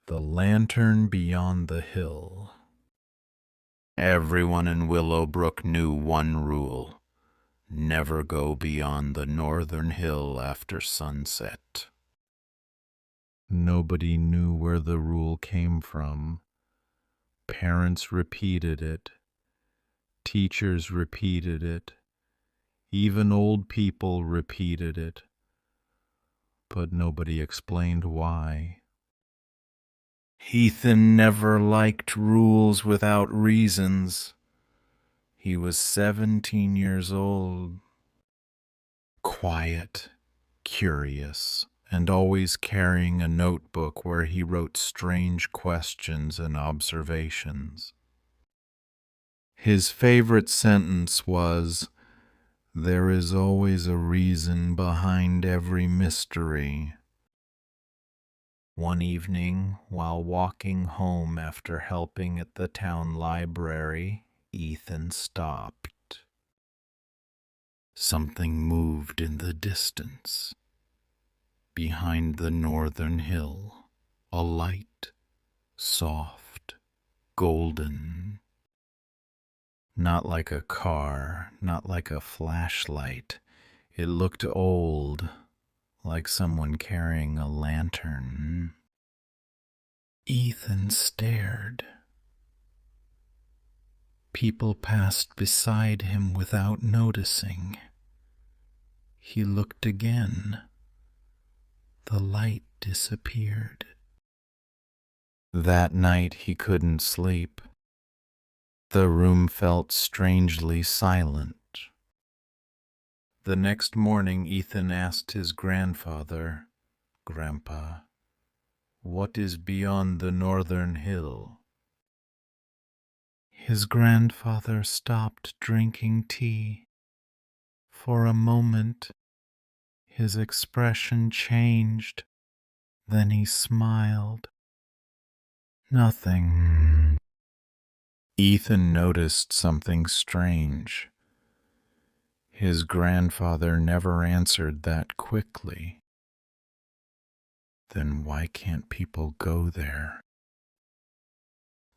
The Lantern Beyond the Hill. Everyone in Willowbrook knew one rule: never go beyond the northern hill after sunset. Nobody knew where the rule came from. Parents repeated it. Teachers repeated it. Even old people repeated it. But nobody explained why. Eithun never liked rules without reasons. He was 17 years old. Quiet, curious, and always carrying a notebook where he wrote strange questions and observations. His favorite sentence was, "There is always a reason behind every mystery." One evening, while walking home after helping at the town library, Eithun stopped. Something moved in the distance. Behind the northern hill, a light, soft, golden. Not like a car, not like a flashlight. It looked old, like someone carrying a lantern. Eithun stared. People passed beside him without noticing. He looked again. The light disappeared. That night he couldn't sleep. The room felt strangely silent. The next morning, Eithun asked his grandfather, "Grandpa, what is beyond the northern hill?" His grandfather stopped drinking tea. For a moment, his expression changed. Then he smiled. "Nothing." Eithun noticed something strange. His grandfather never answered that quickly. Then why can't people go there?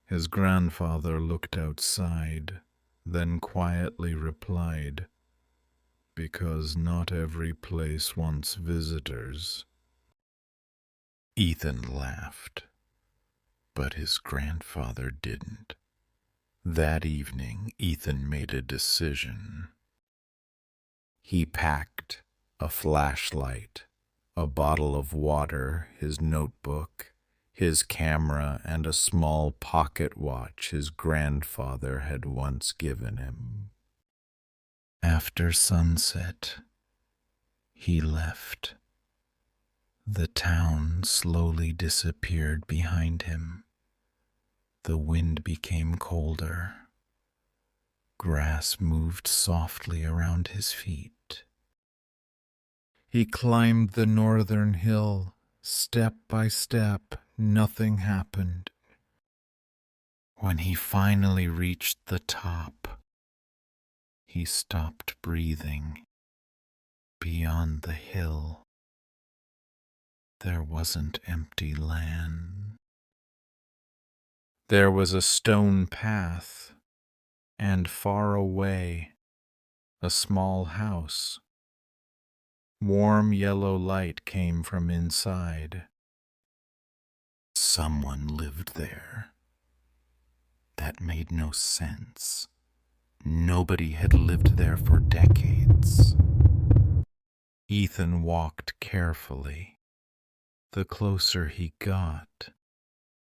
His grandfather looked outside, then quietly replied, "Because not every place wants visitors." Eithun laughed, but his grandfather didn't. That evening, Eithun made a decision. He packed a flashlight, a bottle of water, his notebook, his camera, and a small pocket watch his grandfather had once given him. After sunset, he left. The town slowly disappeared behind him. The wind became colder. Grass moved softly around his feet. He climbed the northern hill. Step by step, nothing happened. When he finally reached the top, he stopped breathing. Beyond the hill, there wasn't empty land. There was a stone path, and far away, a small house. Warm yellow light came from inside. Someone lived there. That made no sense. Nobody had lived there for decades. Eithun walked carefully. The closer he got,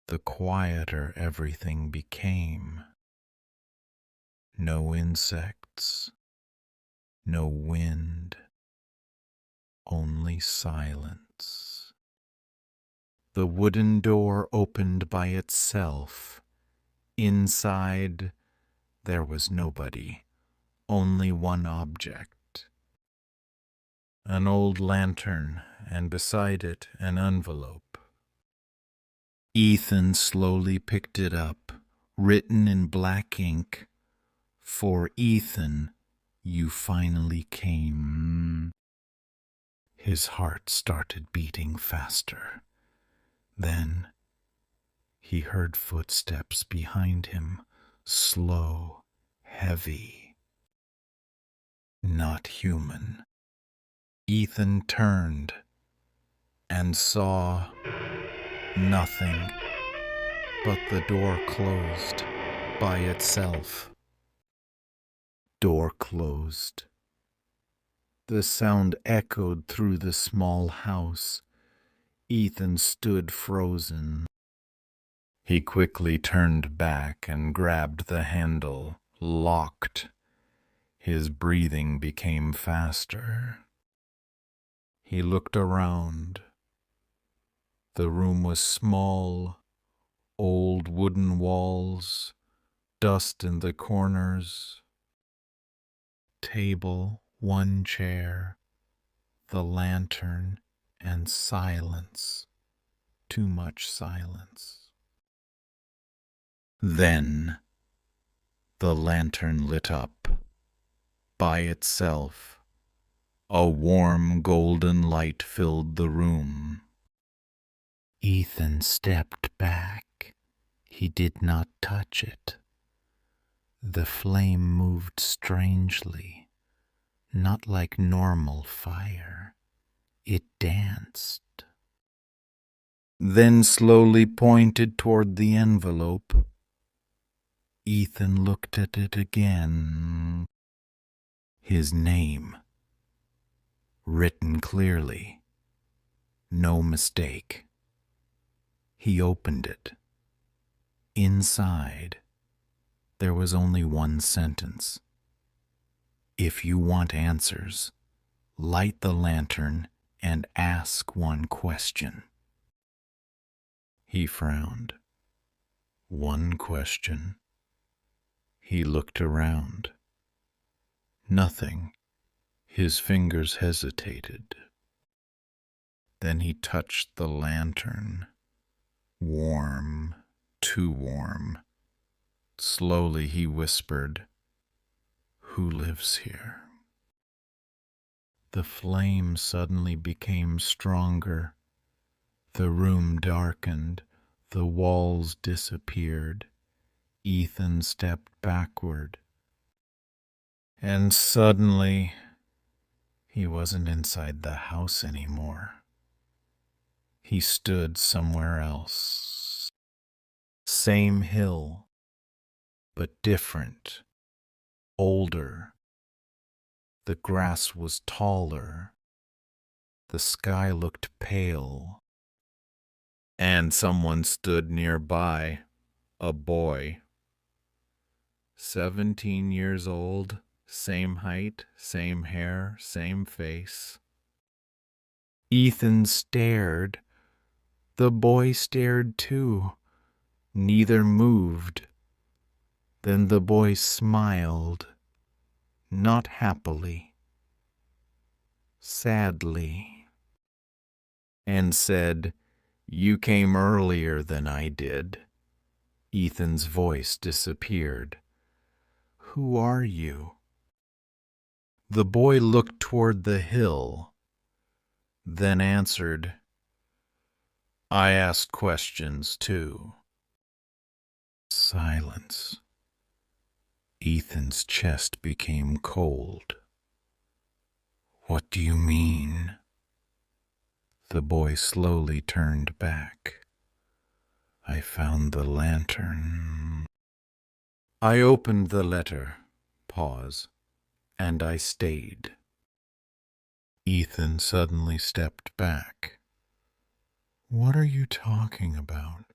the quieter everything became. No insects, no wind, only silence. The wooden door opened by itself. Inside, there was nobody, only one object. An old lantern, and beside it an envelope. Eithun slowly picked it up, written in black ink, "For Eithun, you finally came." His heart started beating faster. Then He heard footsteps behind him, slow, heavy, not human. Eithán turned and saw nothing but the door closed by itself. Door closed. The sound echoed through the small house. Eithán stood frozen. He quickly turned back and grabbed the handle, locked. His breathing became faster. He looked around. The room was small, old wooden walls, dust in the corners. Table, one chair, the lantern, and silence. Too much silence. Then the lantern lit up. By itself, a warm golden light filled the room. Eithán stepped back. He did not touch it. The flame moved strangely, not like normal fire. It danced. Then slowly pointed toward the envelope. Eithán looked at it again. His name, written clearly, no mistake. He opened it. Inside, there was only one sentence. If you want answers, light the lantern and ask one question. He frowned. One question. He looked around. Nothing. His fingers hesitated. Then he touched the lantern. Warm, too warm. Slowly he whispered, "Who lives here?" The flame suddenly became stronger. The room darkened. The walls disappeared. Eithán stepped backward. And suddenly, he wasn't inside the house anymore. He stood somewhere else. Same hill, but different, older. The grass was taller. The sky looked pale. And someone stood nearby, a boy. 17 years old, same height, same hair, same face. Eithán stared. The boy stared too. Neither moved. Then the boy smiled, not happily, sadly, and said, "You came earlier than I did." Eithán's voice disappeared. "Who are you?" The boy looked toward the hill, then answered, "I ask questions too." Silence. Eithán's chest became cold. "What do you mean?" The boy slowly turned back. "I found the lantern." I opened the letter, pause, and I stayed. Eithán suddenly stepped back. "What are you talking about?"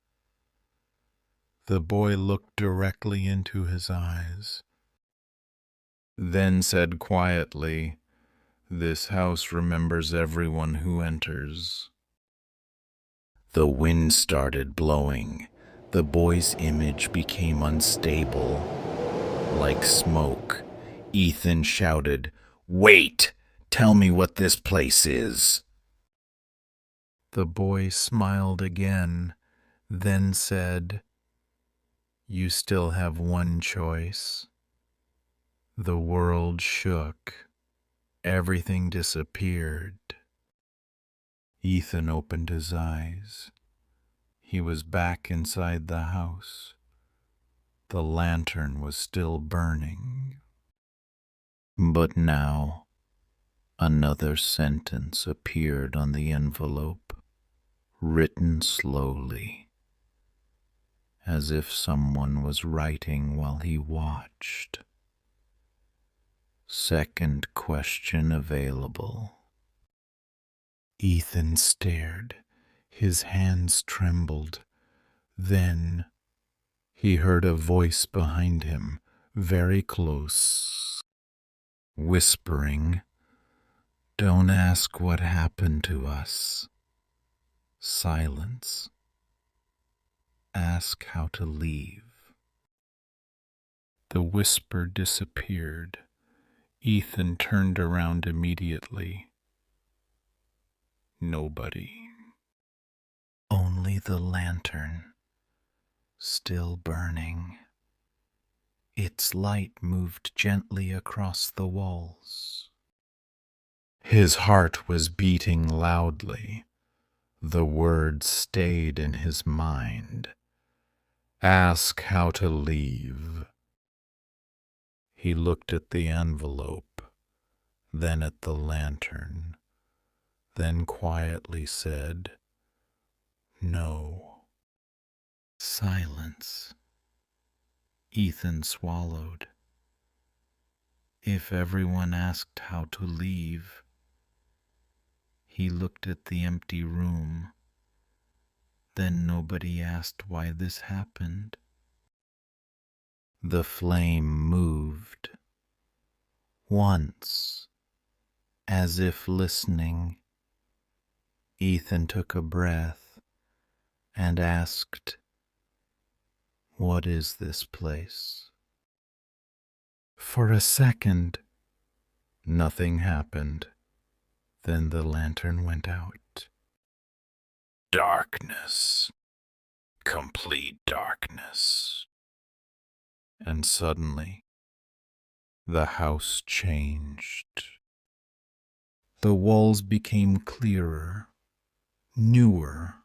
The boy looked directly into his eyes, then said quietly, "This house remembers everyone who enters." The wind started blowing. The boy's image became unstable, like smoke. Eithán shouted, "Wait! Tell me what this place is." The boy smiled again, then said, "You still have one choice." The world shook. Everything disappeared. Eithán opened his eyes. He was back inside the house. The lantern was still burning. But now another sentence appeared on the envelope, written slowly, as if someone was writing while he watched. Second question available. Eithán stared. His hands trembled. Then he heard a voice behind him, very close, whispering, "Don't ask what happened to us. Silence. Ask how to leave." The whisper disappeared. Eithán turned around immediately. Nobody. Only the lantern, still burning. Its light moved gently across the walls. His heart was beating loudly. The words stayed in his mind. Ask how to leave. He looked at the envelope, then at the lantern, then quietly said, "No." Silence. Eithán swallowed. If everyone asked how to leave, he looked at the empty room. Then nobody asked why this happened. The flame moved. Once, as if listening, Eithán took a breath and asked, "What is this place?" For a second, nothing happened. Then the lantern went out. Darkness. Complete darkness. And suddenly, the house changed. The walls became clearer, newer.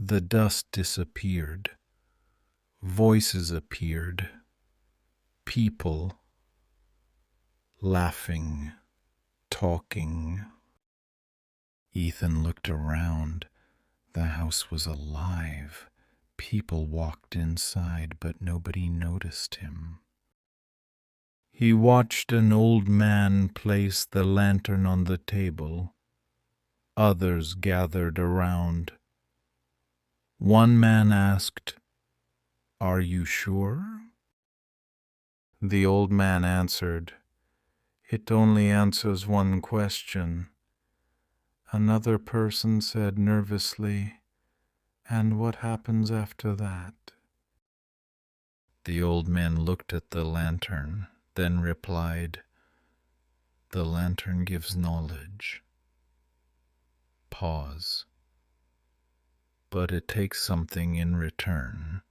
The dust disappeared. Voices appeared. People laughing, talking. Eithán looked around. The house was alive. People walked inside, but nobody noticed him. He watched an old man place the lantern on the table. Others gathered around. One man asked, "Are you sure?" The old man answered, "It only answers one question." Another person said nervously, "And what happens after that?" The old man looked at the lantern, then replied, "The lantern gives knowledge." Pause. But it takes something in return.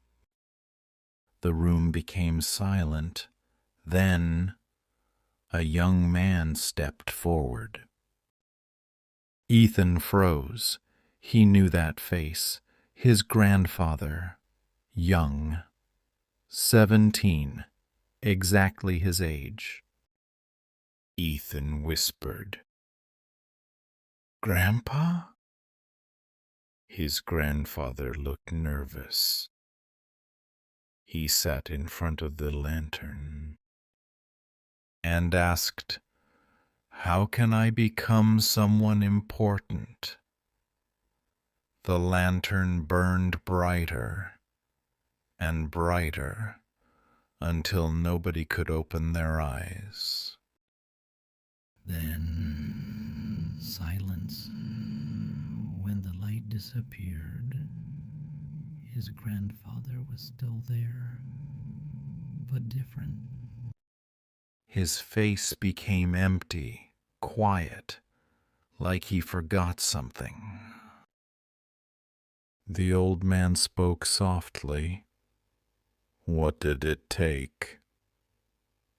The room became silent. Then a young man stepped forward. Eithán froze. He knew that face. His grandfather, young, 17, exactly his age. Eithán whispered, "Grandpa?" His grandfather looked nervous. He sat in front of the lantern and asked, "How can I become someone important?" The lantern burned brighter and brighter until nobody could open their eyes. Then silence. When the light disappeared, his grandfather was still there, but different. His face became empty, quiet, like he forgot something. The old man spoke softly. "What did it take?"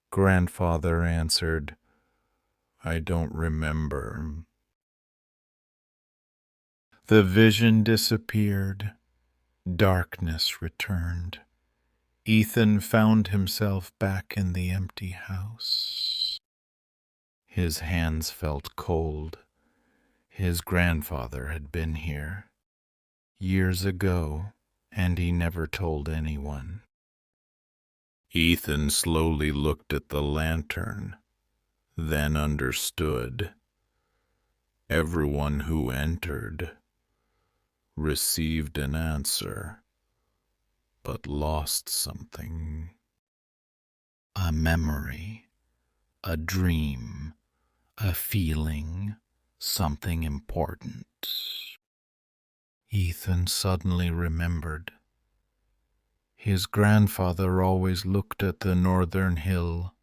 Grandfather answered, "I don't remember." The vision disappeared. Darkness returned. Eithán found himself back in the empty house. His hands felt cold. His grandfather had been here years ago, and he never told anyone. Eithán slowly looked at the lantern, then understood. Everyone who entered received an answer, but lost something. A memory, a dream, a feeling, something important. Eithán suddenly remembered. His grandfather always looked at the northern hill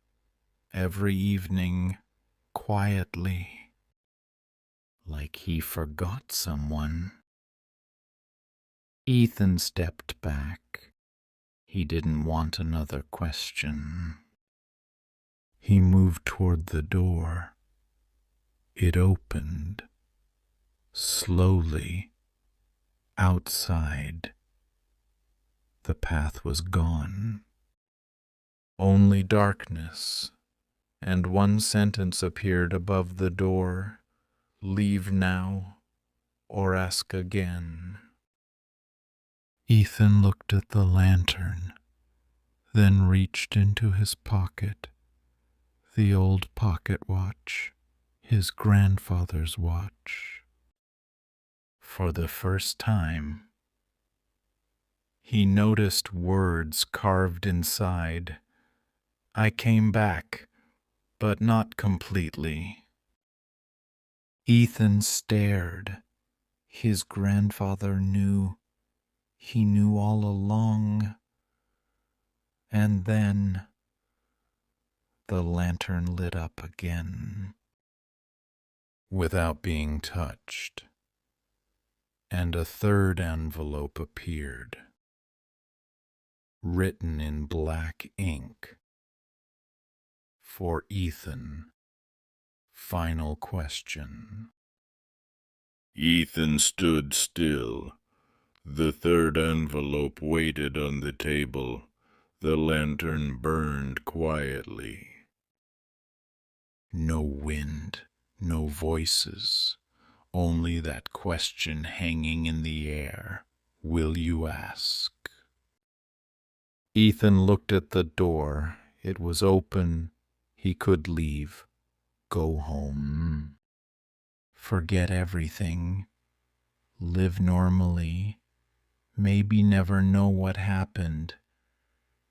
every evening, quietly, like he forgot someone. Eithán stepped back. He didn't want another question. He moved toward the door. It opened. Slowly. Outside. The path was gone. Only darkness, and one sentence appeared above the door. Leave now, or ask again. Eithán looked at the lantern, then reached into his pocket. The old pocket watch, his grandfather's watch. For the first time, he noticed words carved inside. I came back, but not completely. Eithán stared. His grandfather knew. He knew all along. And then the lantern lit up again, without being touched, and a third envelope appeared, written in black ink. For Eithán. Final question. Eithán stood still. The third envelope waited on the table. The lantern burned quietly. No wind, no voices, only that question hanging in the air. Will you ask? Eithán looked at the door. It was open. He could leave. Go home. Forget everything. Live normally. Maybe never know what happened.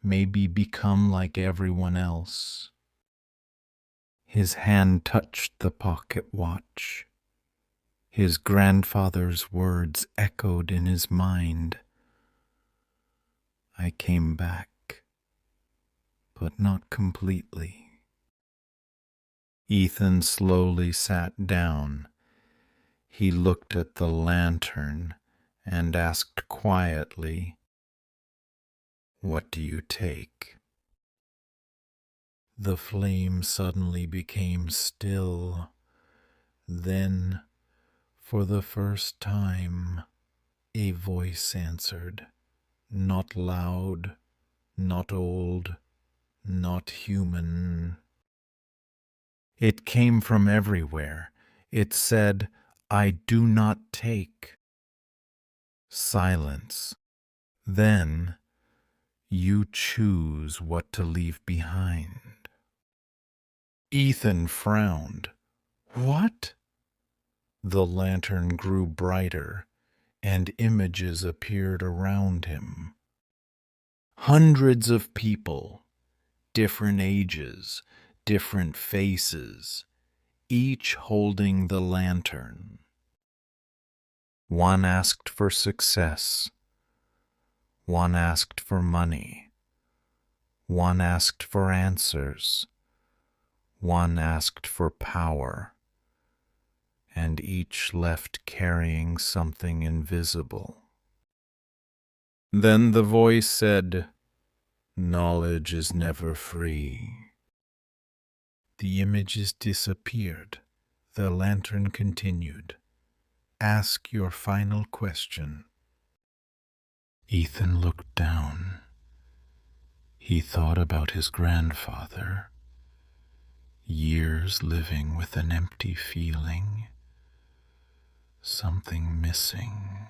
Maybe become like everyone else. His hand touched the pocket watch. His grandfather's words echoed in his mind. I came back, but not completely. Eithán slowly sat down. He looked at the lantern and asked quietly, "What do you take?" The flame suddenly became still. Then, for the first time, a voice answered, not loud, not old, not human. It came from everywhere. It said, I do not take. Silence. Then, you choose what to leave behind. Eithán frowned. What? The lantern grew brighter, and images appeared around him. Hundreds of people, different ages, different faces, each holding the lantern. One asked for success. One asked for money. One asked for answers. One asked for power. And each left carrying something invisible. Then the voice said, knowledge is never free. The images disappeared. The lantern continued. Ask your final question. Ethan looked down. He thought about his grandfather, years living with an empty feeling, something missing,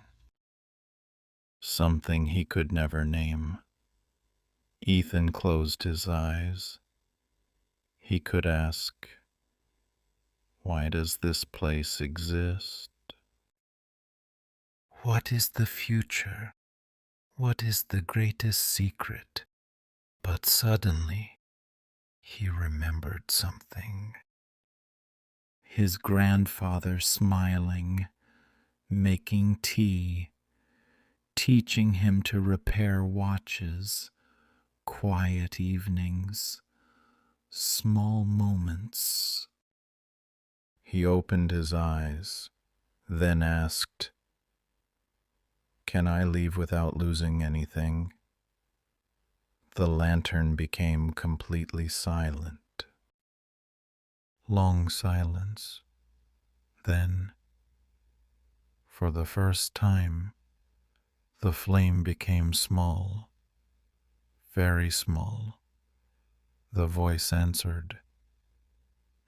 something he could never name. Ethan closed his eyes. He could ask, why does this place exist? What is the future? What is the greatest secret? But suddenly, he remembered something. His grandfather smiling, making tea, teaching him to repair watches, quiet evenings, small moments. He opened his eyes, then asked, "Can I leave without losing anything?" The lantern became completely silent. Long silence. Then, for the first time, the flame became small, very small. The voice answered,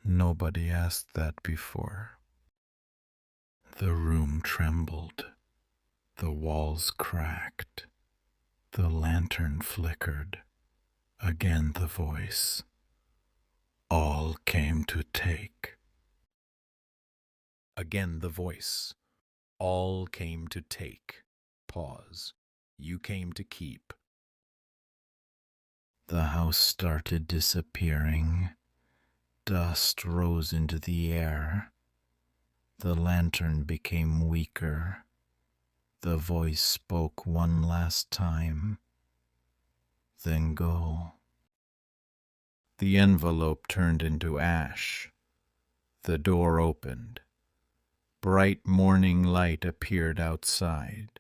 "Nobody asked that before." The room trembled. The walls cracked. The lantern flickered. Again the voice. All came to take. Again the voice. All came to take. Pause. You came to keep. The house started disappearing. Dust rose into the air. The lantern became weaker. The voice spoke one last time. Then go. The envelope turned into ash. The door opened. Bright morning light appeared outside.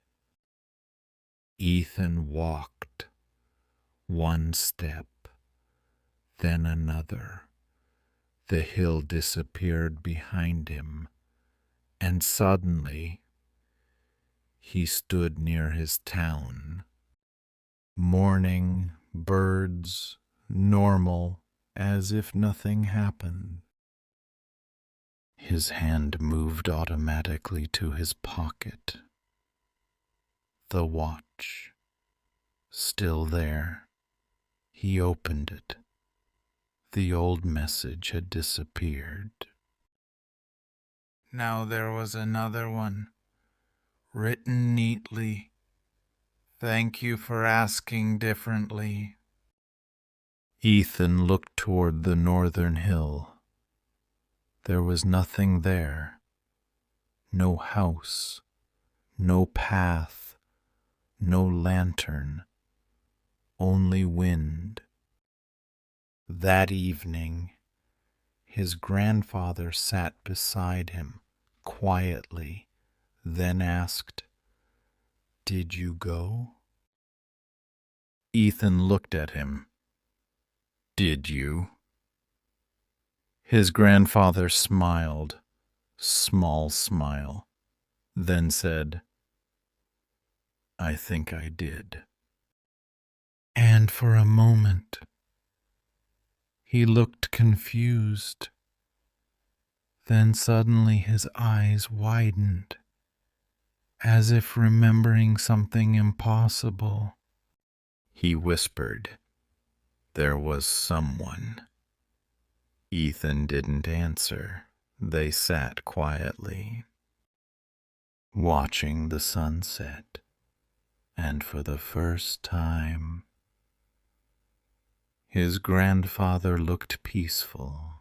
Ethan walked. One step, then another. The hill disappeared behind him, and suddenly he stood near his town. Morning, birds, normal, as if nothing happened. His hand moved automatically to his pocket. The watch, still there. He opened it. The old message had disappeared. Now there was another one, written neatly. "Thank you for asking differently." Ethan looked toward the northern hill. There was nothing there. No house, no path, no lantern, only wind. That evening, his grandfather sat beside him quietly, then asked, "Did you go?" Ethan looked at him. "Did you?" His grandfather smiled, small smile, then said, "I think I did." And for a moment, he looked confused. Then suddenly his eyes widened, as if remembering something impossible. He whispered, "There was someone." Ethan didn't answer. They sat quietly, watching the sunset, and for the first time, his grandfather looked peaceful.